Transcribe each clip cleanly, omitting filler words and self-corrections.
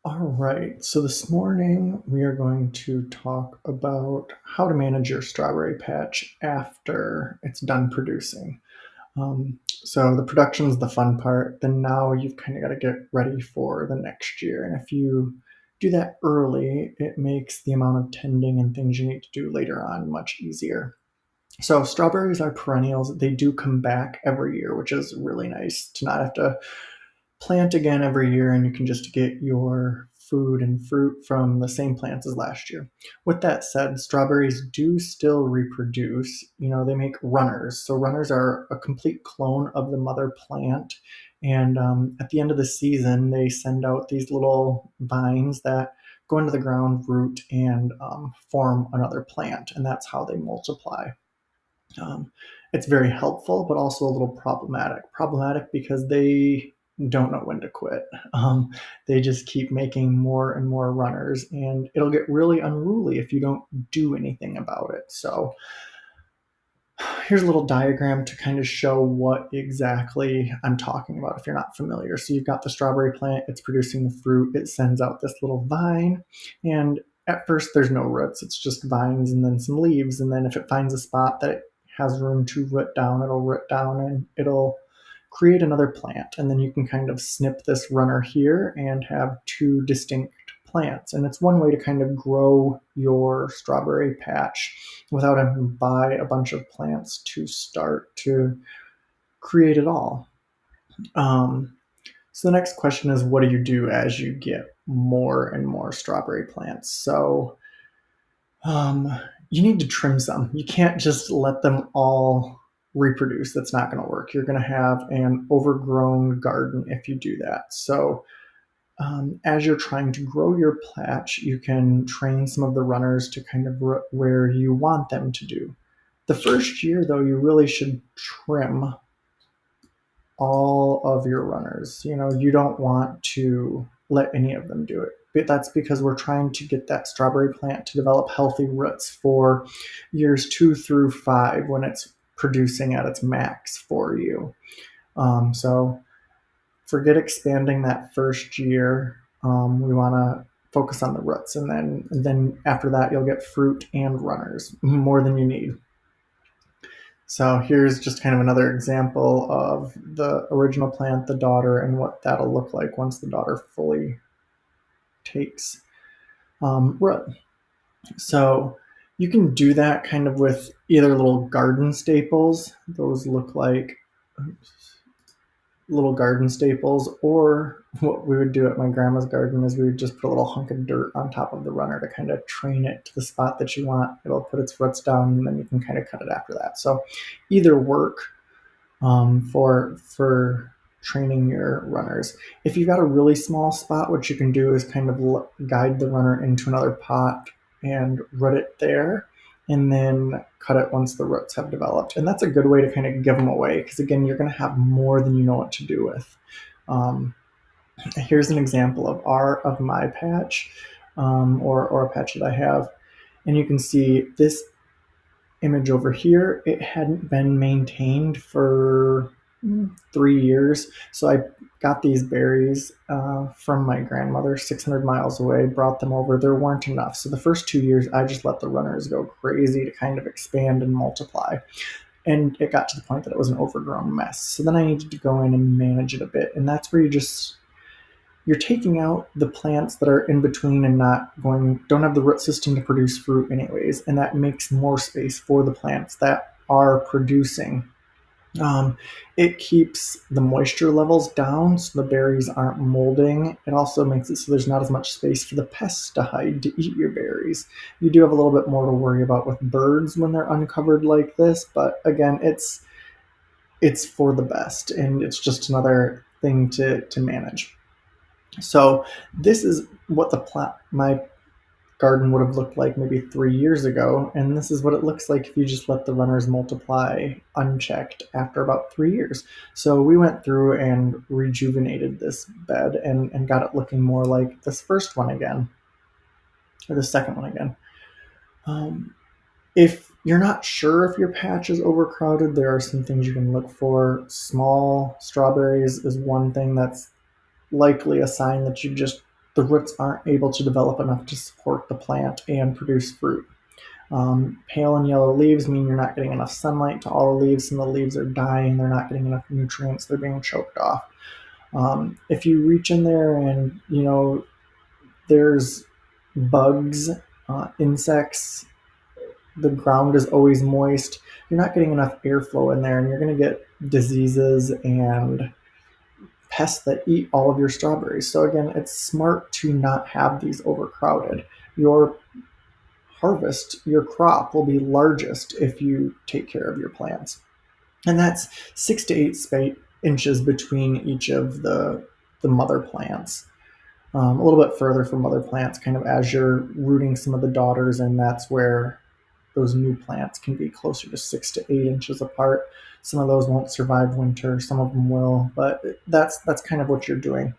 All right, so this morning we are going to talk about how to manage your strawberry patch after it's done producing. So the production is the fun part. Then now you've kind of got to get ready for the next year. And if you do that early, it makes the amount of tending and things you need to do later on much easier. So strawberries are perennials. They do come back every year, which is really nice to not have to plant again every year, and you can just get your food and fruit from the same plants as last year. With that said, strawberries do still reproduce. They make runners. So runners are a complete clone of the mother plant. And at the end of the season, they send out these little vines that go into the ground, root, and form another plant. And that's how they multiply. Um, it's very helpful, but also a little problematic. Problematic because they don't know when to quit. Um, they just keep making more and more runners, and it'll get really unruly if you don't do anything about it. So here's a little diagram to kind of show what exactly I'm talking about if you're not familiar. So you've got the strawberry plant, it's producing the fruit, it sends out this little vine, and at first there's no roots, it's just vines and then some leaves, and then if it finds a spot that it has room to root down, it'll root down and it'll create another plant. And then you can kind of snip this runner here and have two distinct plants. And it's one way to kind of grow your strawberry patch without having to buy a bunch of plants to start to create it all. Um, so the next question is, what do you do as you get more and more strawberry plants? So um, you need to trim some. You can't just let them all reproduce. That's not going to work. You're going to have an overgrown garden if you do that. So as you're trying to grow your patch, you can train some of the runners to kind of where you want them to do. The first year, though, you really should trim all of your runners. You don't want to let any of them do it. But that's because we're trying to get that strawberry plant to develop healthy roots for years 2 through 5 when it's producing at its max for you. So forget expanding that first year. We want to focus on the roots, and then after that, you'll get fruit and runners more than you need. So here's just kind of another example of the original plant, the daughter, and what that'll look like once the daughter fully takes root. So you can do that kind of with either little garden staples. Those look like little garden staples, or what we would do at my grandma's garden is we would just put a little hunk of dirt on top of the runner to kind of train it to the spot that you want. It'll put its roots down, and then you can kind of cut it after that. So either work for training your runners. If you've got a really small spot, what you can do is kind of guide the runner into another pot and root it there, and then cut it once the roots have developed. And that's a good way to kind of give them away, because again, you're going to have more than you know what to do with. Um, Here's an example of my patch, or a patch that I have, and you can see this image over here. It hadn't been maintained for 3 years. So I got these berries from my grandmother 600 miles away, brought them over. There weren't enough. So the first 2 years, I just let the runners go crazy to kind of expand and multiply. And it got to the point that it was an overgrown mess. So then I needed to go in and manage it a bit. And that's where you're taking out the plants that are in between and don't have the root system to produce fruit anyways, and that makes more space for the plants that are producing. um, it keeps the moisture levels down so the berries aren't molding. It also makes it so there's not as much space for the pests to hide to eat your berries. You do have a little bit more to worry about with birds when they're uncovered like this, but again, it's for the best, and it's just another thing to manage. So this is what my garden would have looked like maybe 3 years ago, and this is what it looks like if you just let the runners multiply unchecked after about 3 years. So we went through and rejuvenated this bed and got it looking more like this first one again, or the second one again. Um, if you're not sure if your patch is overcrowded, there are some things you can look for. Small strawberries is one thing that's likely a sign that you just the roots aren't able to develop enough to support the plant and produce fruit. Pale and yellow leaves mean you're not getting enough sunlight to all the leaves, and the leaves are dying. They're not getting enough nutrients. They're being choked off. If you reach in there and, there's bugs, insects, the ground is always moist, you're not getting enough airflow in there, and you're going to get diseases and pests that eat all of your strawberries. So again, it's smart to not have these overcrowded. Your harvest, your crop will be largest if you take care of your plants. And that's 6 to 8 inches between each of the mother plants. A little bit further for mother plants, kind of as you're rooting some of the daughters, and that's where those new plants can be closer to 6 to 8 inches apart. Some of those won't survive winter, some of them will, but that's kind of what you're doing.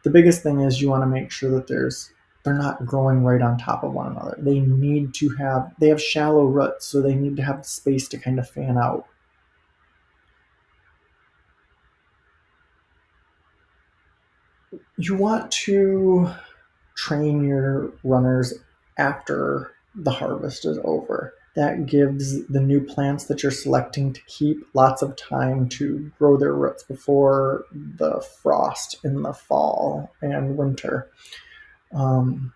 The biggest thing is you want to make sure that they're not growing right on top of one another. They have shallow roots, so they need to have space to kind of fan out. You want to train your runners after the harvest is over. That gives the new plants that you're selecting to keep lots of time to grow their roots before the frost in the fall and winter. Um,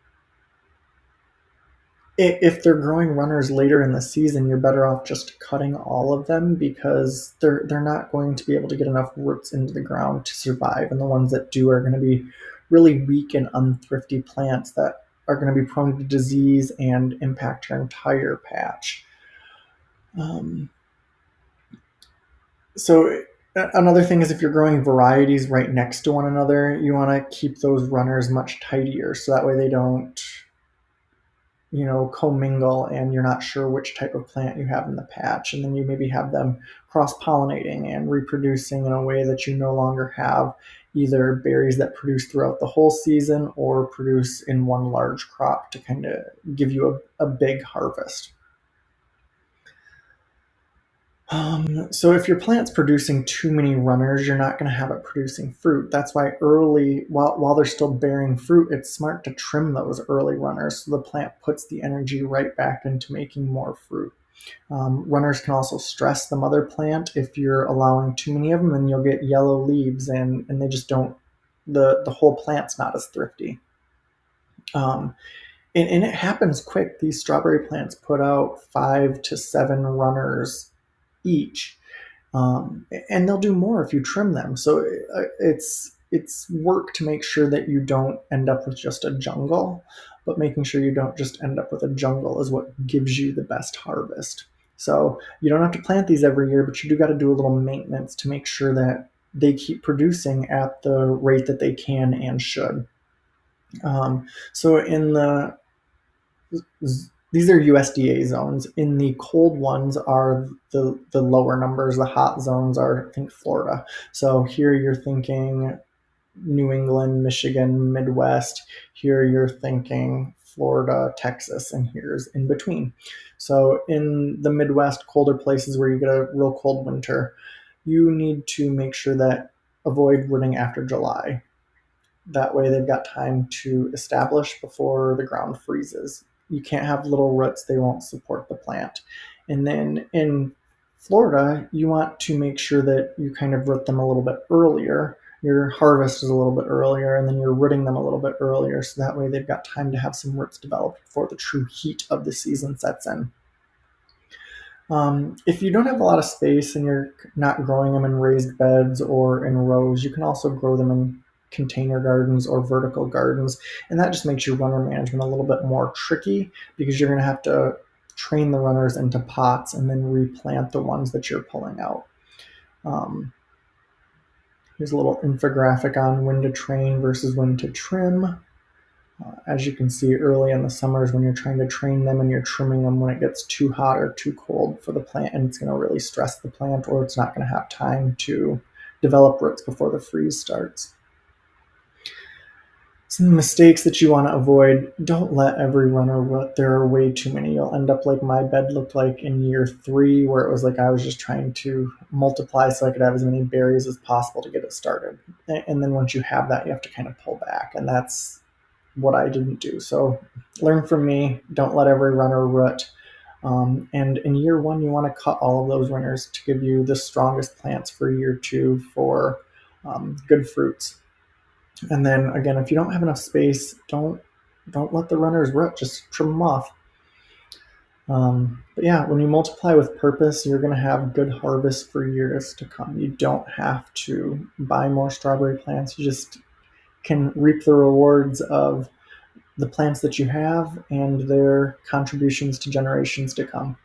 if they're growing runners later in the season, you're better off just cutting all of them, because they're not going to be able to get enough roots into the ground to survive. And the ones that do are going to be really weak and unthrifty plants that are going to be prone to disease and impact your entire patch. Um, so another thing is, if you're growing varieties right next to one another, you want to keep those runners much tidier, so that way they don't commingle and you're not sure which type of plant you have in the patch. And then you maybe have them cross-pollinating and reproducing in a way that you no longer have either berries that produce throughout the whole season or produce in one large crop to kind of give you a big harvest. So if your plant's producing too many runners, you're not going to have it producing fruit. That's why early, while they're still bearing fruit, it's smart to trim those early runners so the plant puts the energy right back into making more fruit. Runners can also stress the mother plant. If you're allowing too many of them, then you'll get yellow leaves, and they just don't, the whole plant's not as thrifty. Um, and it happens quick. These strawberry plants put out 5 to 7 runners each, and they'll do more if you trim them. So it's work to make sure that you don't end up with just a jungle, but making sure you don't just end up with a jungle is what gives you the best harvest. So you don't have to plant these every year, but you do got to do a little maintenance to make sure that they keep producing at the rate that they can and should. So in these are USDA zones. In the cold ones are the lower numbers. The hot zones are, I think, Florida. So here you're thinking New England, Michigan, Midwest. Here you're thinking Florida, Texas, and here's in between. So in the Midwest, colder places where you get a real cold winter, you need to make sure that avoid rooting after July. That way they've got time to establish before the ground freezes. You can't have little roots, they won't support the plant. And then in Florida, you want to make sure that you kind of root them a little bit earlier. Your harvest is a little bit earlier, and then you're rooting them a little bit earlier, so that way they've got time to have some roots developed before the true heat of the season sets in. If you don't have a lot of space and you're not growing them in raised beds or in rows, you can also grow them in container gardens or vertical gardens, and that just makes your runner management a little bit more tricky, because you're going to have to train the runners into pots and then replant the ones that you're pulling out. Here's a little infographic on when to train versus when to trim. As you can see, early in the summers when you're trying to train them and you're trimming them when it gets too hot or too cold for the plant, and it's going to really stress the plant, or it's not going to have time to develop roots before the freeze starts. Some mistakes that you want to avoid: don't let every runner root. There are way too many. You'll end up like my bed looked like in year 3, where it was like I was just trying to multiply so I could have as many berries as possible to get it started. And then once you have that, you have to kind of pull back, and that's what I didn't do. So learn from me. Don't let every runner root. And in year one, you want to cut all of those runners to give you the strongest plants for year two for good fruits. And then again, if you don't have enough space, don't let the runners root. Just trim them off. But yeah, when you multiply with purpose, you're going to have good harvests for years to come. You don't have to buy more strawberry plants. You just can reap the rewards of the plants that you have and their contributions to generations to come.